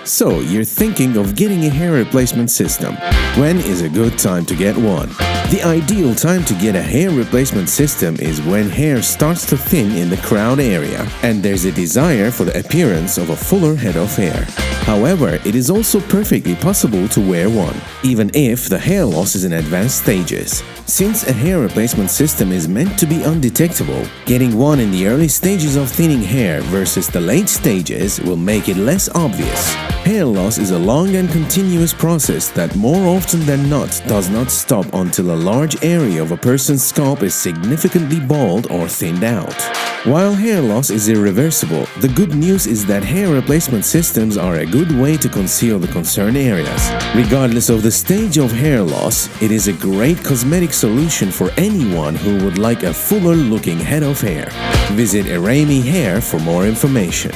So, you're thinking of getting a hair replacement system. When is a good time to get one? The ideal time to get a hair replacement system is when hair starts to thin in the crown area and there's a desire for the appearance of a fuller head of hair. However, it is also perfectly possible to wear one, even if the hair loss is in advanced stages. Since a hair replacement system is meant to be undetectable, getting one in the early stages of thinning hair versus the late stages will make it less obvious. Hair loss is a long and continuous process that more often than not does not stop until a large area of a person's scalp is significantly bald or thinned out. While hair loss is irreversible, the good news is that hair replacement systems are a good way to conceal the concerned areas. Regardless of the stage of hair loss, it is a great cosmetic solution for anyone who would like a fuller looking head of hair. Visit Aremyhair for more information.